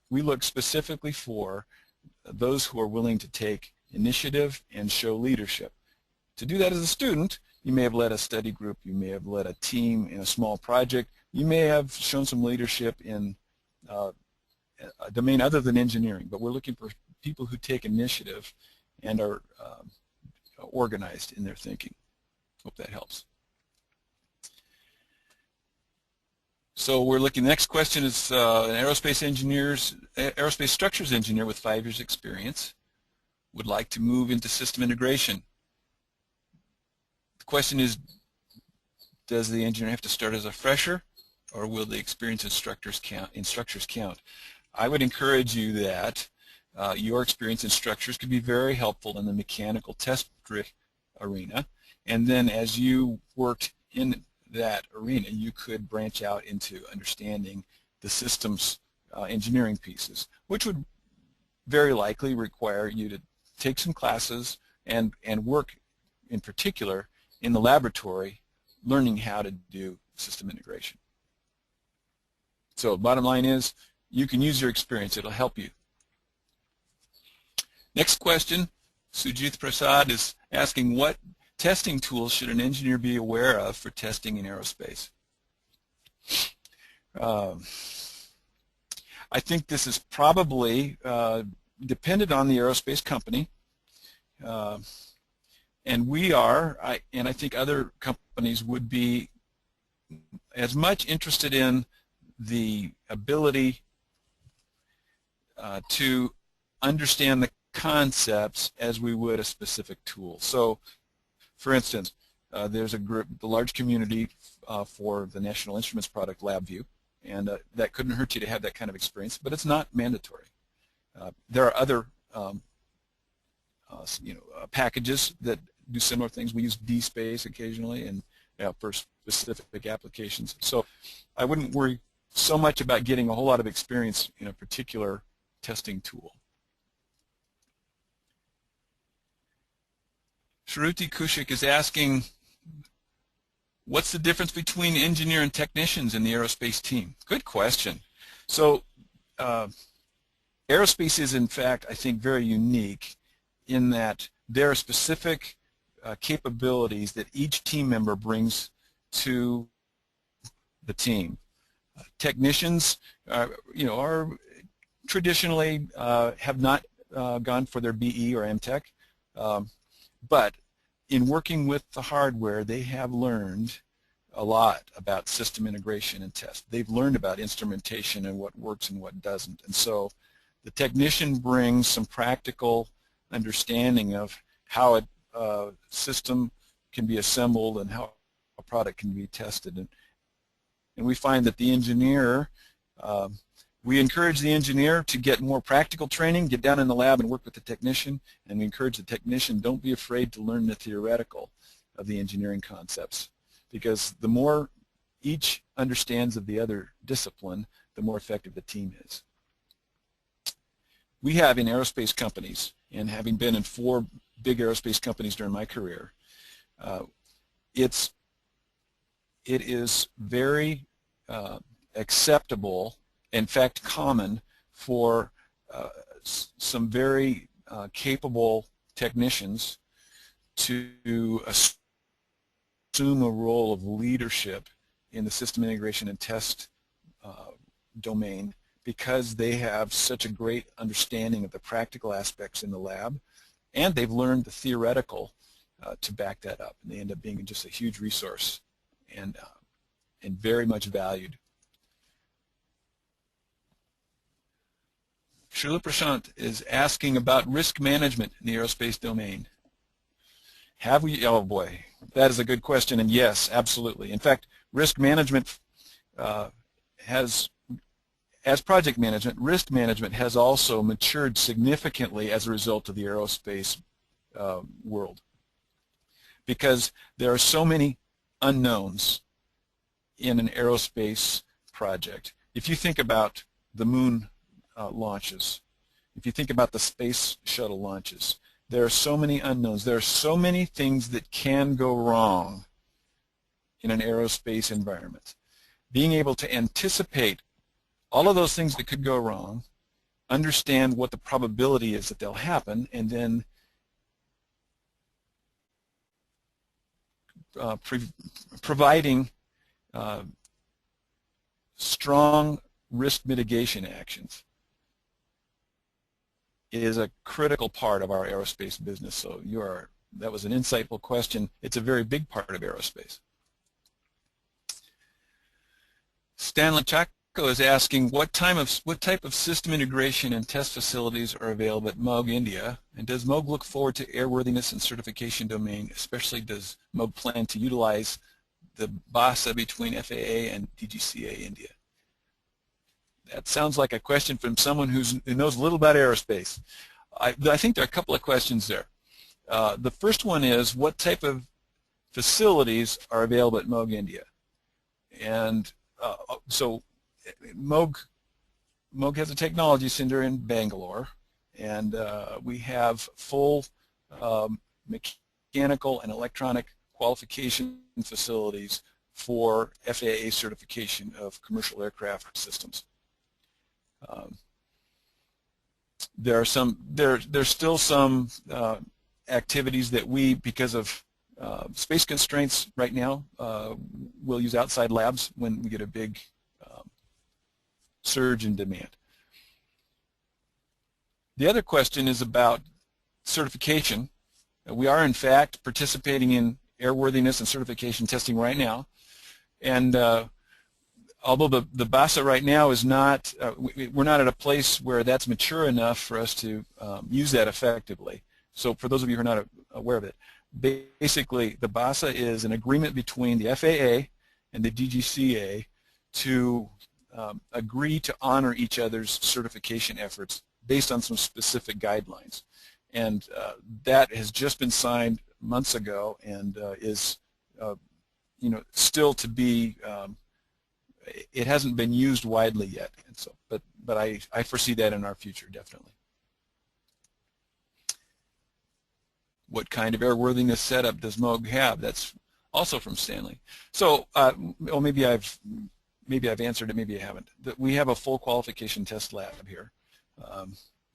we look specifically for those who are willing to take initiative and show leadership. To do that as a student, you may have led a study group, you may have led a team in a small project, you may have shown some leadership in a domain other than engineering, but we're looking for people who take initiative and are organized in their thinking. Hope that helps. So we're looking, the next question is an aerospace structures engineer with 5 years experience would like to move into system integration. The question is, does the engineer have to start as a fresher, or will the experienced instructors count? I would encourage you that your experience in structures could be very helpful in the mechanical test arena, and then as you worked in that arena, you could branch out into understanding the systems engineering pieces, which would very likely require you to take some classes and work in particular in the laboratory learning how to do system integration. So bottom line is, you can use your experience, it'll help you. Next question, Sujit Prasad is asking, what testing tools should an engineer be aware of for testing in aerospace? I think this is probably dependent on the aerospace company, and we are, and I think other companies would be as much interested in the ability to understand the concepts as we would a specific tool. So, for instance, there's a group, the large community for the National Instruments product LabVIEW, and that couldn't hurt you to have that kind of experience, but it's not mandatory. There are other packages that do similar things. We use DSpace occasionally and for specific applications. So I wouldn't worry so much about getting a whole lot of experience in a particular testing tool. Shruti Kushik is asking, what's the difference between engineer and technicians in the aerospace team? Good question. So aerospace is, in fact, I think, very unique in that there are specific capabilities that each team member brings to the team. Technicians, are traditionally have not gone for their BE or MTech, but in working with the hardware, they have learned a lot about system integration and test. They've learned about instrumentation and what works and what doesn't, and so the technician brings some practical understanding of how a system can be assembled and how a product can be tested. And we find that the engineer, we encourage the engineer to get more practical training, get down in the lab and work with the technician, and we encourage the technician, don't be afraid to learn the theoretical of the engineering concepts, because the more each understands of the other discipline, the more effective the team is. We have in aerospace companies, and having been in 4 big aerospace companies during my career, it is very acceptable, in fact common, for some very capable technicians to assume a role of leadership in the system integration and test domain, because they have such a great understanding of the practical aspects in the lab, and they've learned the theoretical to back that up, and they end up being just a huge resource and very much valued. Srila Prashant is asking about risk management in the aerospace domain. Have we? Oh boy, that is a good question, and yes, absolutely. In fact, risk management as project management, risk management has also matured significantly as a result of the aerospace world, because there are so many unknowns in an aerospace project. If you think about the moon launches, if you think about the space shuttle launches, there are so many unknowns. There are so many things that can go wrong in an aerospace environment. being able to anticipate all of those things that could go wrong, understand what the probability is that they'll happen, and then providing strong risk mitigation actions is a critical part of our aerospace business. So that was an insightful question. It's a very big part of aerospace. Stanley Chaco is asking what type of system integration and test facilities are available at MOG India, and does MOG look forward to airworthiness and certification domain, especially does MOG plan to utilize the BASA between FAA and DGCA India? That sounds like a question from someone who knows a little about aerospace. I think there are a couple of questions there. The first one is, what type of facilities are available at MOG India? And so MOG has a technology center in Bangalore, and we have full mechanical and electronic qualification facilities for FAA certification of commercial aircraft systems. There's still some activities that we, because of space constraints right now, we'll use outside labs when we get a big surge in demand. The other question is about certification. We are in fact participating in airworthiness and certification testing right now, and although the BASA right now is not, we're not at a place where that's mature enough for us to use that effectively. So for those of you who are not aware of it, basically the BASA is an agreement between the FAA and the DGCA to agree to honor each other's certification efforts based on some specific guidelines. And that has just been signed months ago and is still to be, it hasn't been used widely yet. And so, but I foresee that in our future, definitely. What kind of airworthiness setup does MOG have? That's also from Stanley. So, well, maybe I've answered it, maybe I haven't. We have a full qualification test lab here,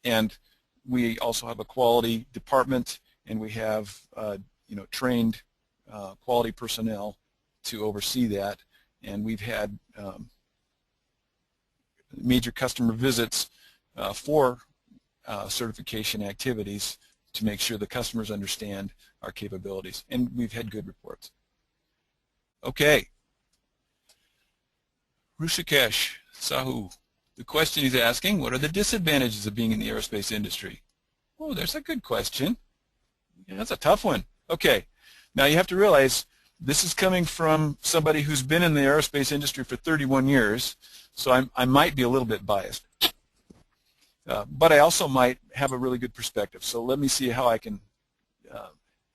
and we also have a quality department, and we have trained quality personnel to oversee that. And we've had major customer visits for certification activities to make sure the customers understand our capabilities, and we've had good reports. Okay. Rushikesh Sahu, the question he's asking, what are the disadvantages of being in the aerospace industry? Oh, there's a good question. Yeah, that's a tough one. Okay, now you have to realize this is coming from somebody who's been in the aerospace industry for 31 years, so I might be a little bit biased. But I also might have a really good perspective, so let me see how I can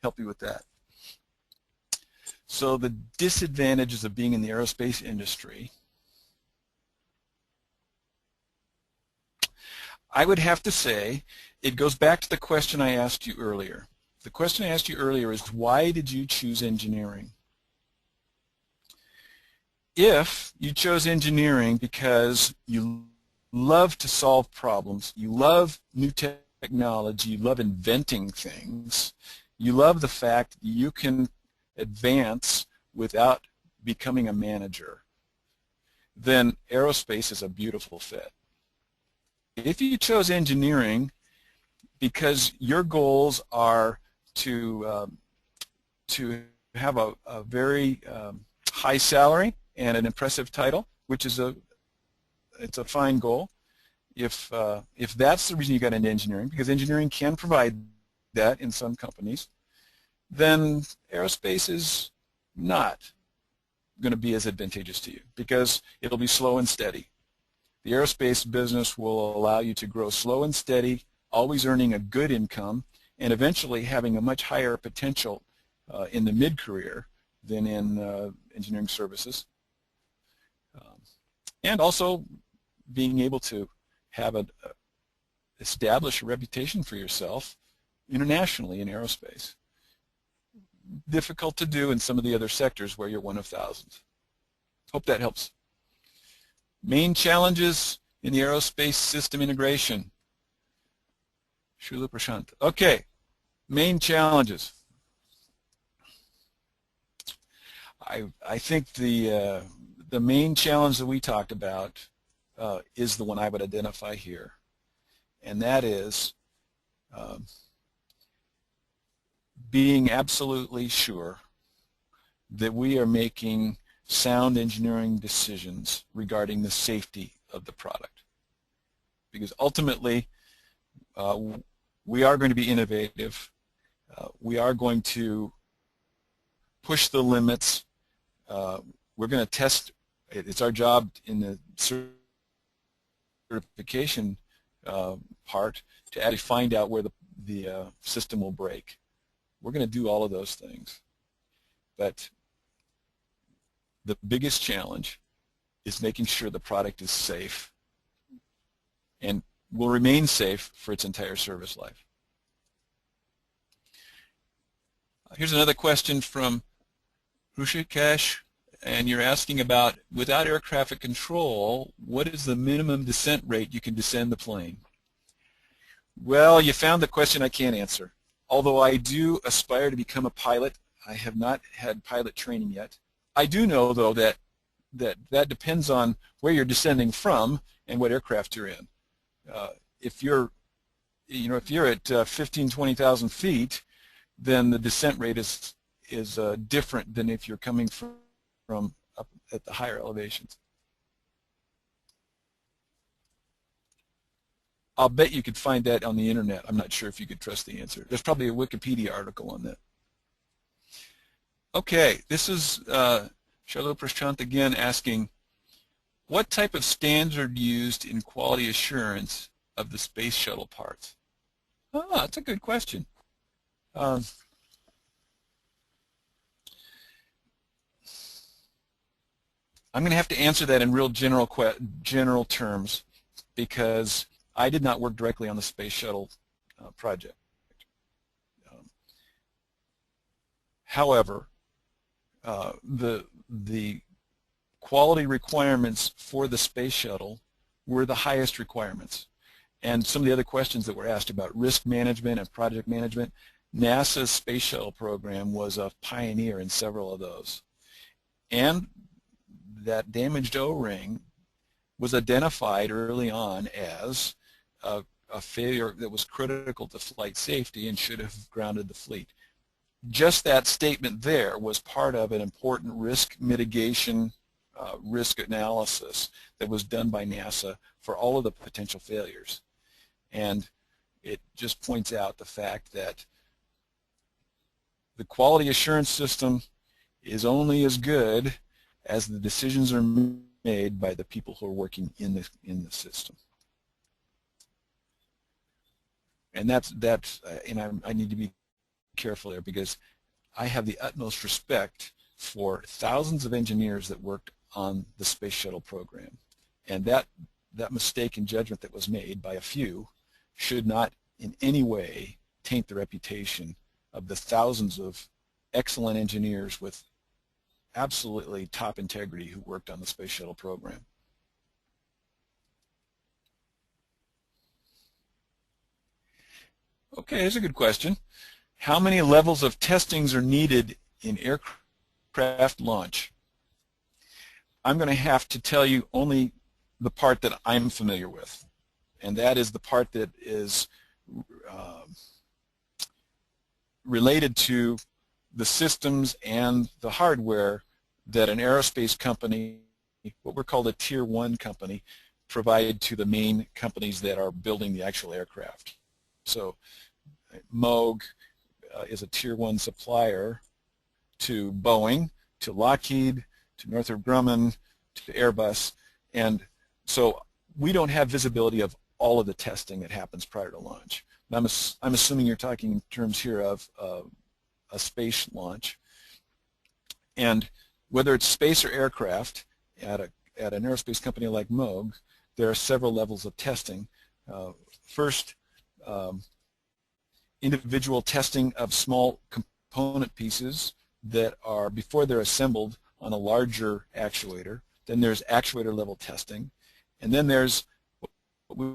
help you with that. So the disadvantages of being in the aerospace industry, I would have to say it goes back to the question I asked you earlier. The question I asked you earlier is, why did you choose engineering? If you chose engineering because you love to solve problems, you love new technology, you love inventing things, you love the fact that you can advance without becoming a manager, then aerospace is a beautiful fit. If you chose engineering because your goals are to have a very high salary and an impressive title, which is it's a fine goal. If that's the reason you got into engineering, because engineering can provide that in some companies, then aerospace is not going to be as advantageous to you because it'll be slow and steady. The aerospace business will allow you to grow slow and steady, always earning a good income, and eventually having a much higher potential in the mid-career than in engineering services. And also being able to have establish a reputation for yourself internationally in aerospace. Difficult to do in some of the other sectors where you're one of thousands. Hope that helps. Main challenges in the aerospace system integration. Shulu Prashant. Okay, main challenges. I think the main challenge that we talked about is the one I would identify here, and that is being absolutely sure that we are making sound engineering decisions regarding the safety of the product. Because ultimately, we are going to be innovative. We are going to push the limits. We're going to test. It's our job in the certification part to actually find out where the system will break. We're going to do all of those things. But the biggest challenge is making sure the product is safe and will remain safe for its entire service life. Here's another question from Rushikesh, and you're asking about, without air traffic control, what is the minimum descent rate you can descend the plane? Well, you found the question I can't answer. Although I do aspire to become a pilot, I have not had pilot training yet. I do know, though, that depends on where you're descending from and what aircraft you're in. If you're at 15, 20,000 feet, then the descent rate is different than if you're coming from up at the higher elevations. I'll bet you could find that on the internet. I'm not sure if you could trust the answer. There's probably a Wikipedia article on that. Okay, this is Shalo Prashant again asking, what type of standard used in quality assurance of the space shuttle parts? Oh, that's a good question. I'm going to have to answer that in real general terms because I did not work directly on the space shuttle project. However, the quality requirements for the space shuttle were the highest requirements. And some of the other questions that were asked about risk management and project management, NASA's space shuttle program was a pioneer in several of those. And that damaged O-ring was identified early on as a failure that was critical to flight safety and should have grounded the fleet. Just that statement there was part of an important risk mitigation, risk analysis that was done by NASA for all of the potential failures. And it just points out the fact that the quality assurance system is only as good as the decisions are made by the people who are working in the system. And I need to be careful there because I have the utmost respect for thousands of engineers that worked on the space shuttle program, and that mistake in judgment that was made by a few should not in any way taint the reputation of the thousands of excellent engineers with absolutely top integrity who worked on the space shuttle program. Okay, here's a good question. How many levels of testings are needed in aircraft launch? I'm going to have to tell you only the part that I'm familiar with, and that is the part that is related to the systems and the hardware that an aerospace company, what we're called a Tier 1 company, provide to the main companies that are building the actual aircraft. So Moog is a Tier 1 supplier to Boeing, to Lockheed, to Northrop Grumman, to Airbus, and so we don't have visibility of all of the testing that happens prior to launch. I'm assuming you're talking in terms here of a space launch, and whether it's space or aircraft, at an aerospace company like Moog, there are several levels of testing. First, individual testing of small component pieces that are, before they're assembled on a larger actuator, then there's actuator level testing, and then there's what we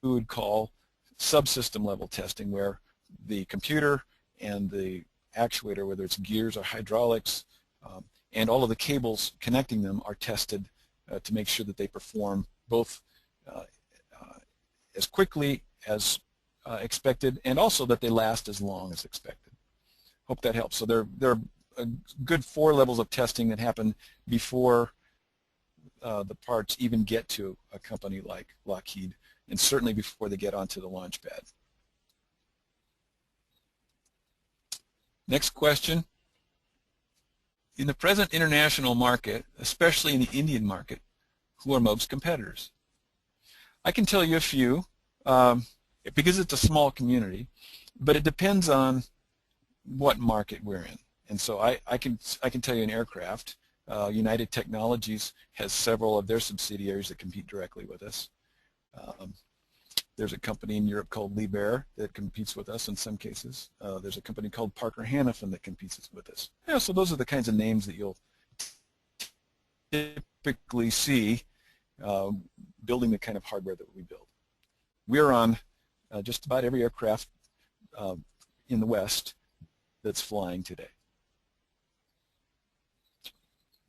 would call subsystem level testing, where the computer and the actuator, whether it's gears or hydraulics, and all of the cables connecting them are tested to make sure that they perform both as quickly as expected, and also that they last as long as expected. Hope that helps. So there are a good 4 levels of testing that happen before the parts even get to a company like Lockheed, and certainly before they get onto the launch pad. Next question. In the present international market, especially in the Indian market, who are Moog's competitors? I can tell you a few because it's a small community, but it depends on what market we're in. And so I can tell you in aircraft, United Technologies has several of their subsidiaries that compete directly with us. There's a company in Europe called Liebherr that competes with us in some cases. There's a company called Parker Hannifin that competes with us. Yeah, so those are the kinds of names that you'll typically see building the kind of hardware that we build. We're on just about every aircraft in the West that's flying today.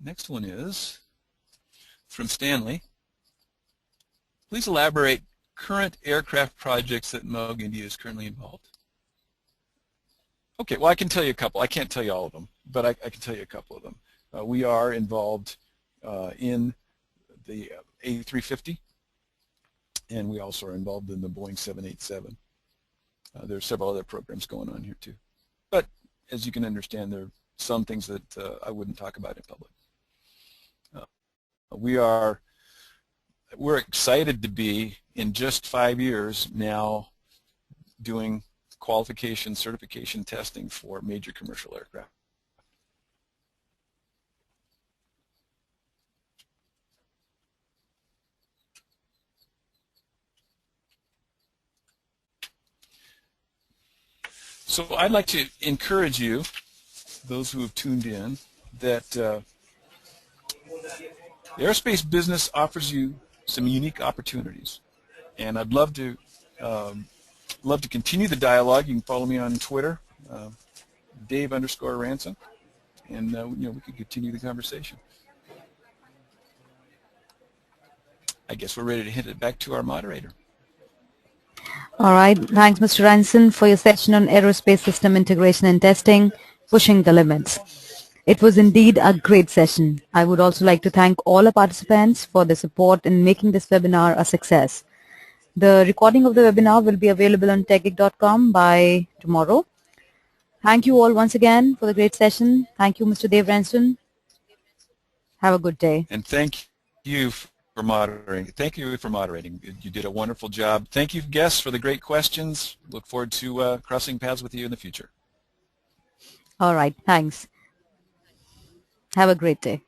Next one is from Stanley. Please elaborate current aircraft projects that Moog India is currently involved. Okay, well, I can tell you a couple. I can't tell you all of them, but I can tell you a couple of them. We are involved in the A350, and we also are involved in the Boeing 787. There are several other programs going on here too. But as you can understand, there are some things that I wouldn't talk about in public. We're excited to be, in just 5 years now, doing qualification, certification testing for major commercial aircraft. So I'd like to encourage you, those who have tuned in, that the aerospace business offers you some unique opportunities, and I'd love to continue the dialogue. You can follow me on Twitter, Dave_Ransom, and we can continue the conversation. I guess we're ready to hand it back to our moderator. All right. Thanks, Mr. Ranson, for your session on aerospace system integration and testing, pushing the limits. It was indeed a great session. I would also like to thank all our participants for their support in making this webinar a success. The recording of the webinar will be available on techgeek.com by tomorrow. Thank you all once again for the great session. Thank you, Mr. Dave Ranson. Have a good day. And thank you for moderating. Thank you for moderating. You did a wonderful job. Thank you, guests, for the great questions. Look forward to crossing paths with you in the future. All right. Thanks. Have a great day.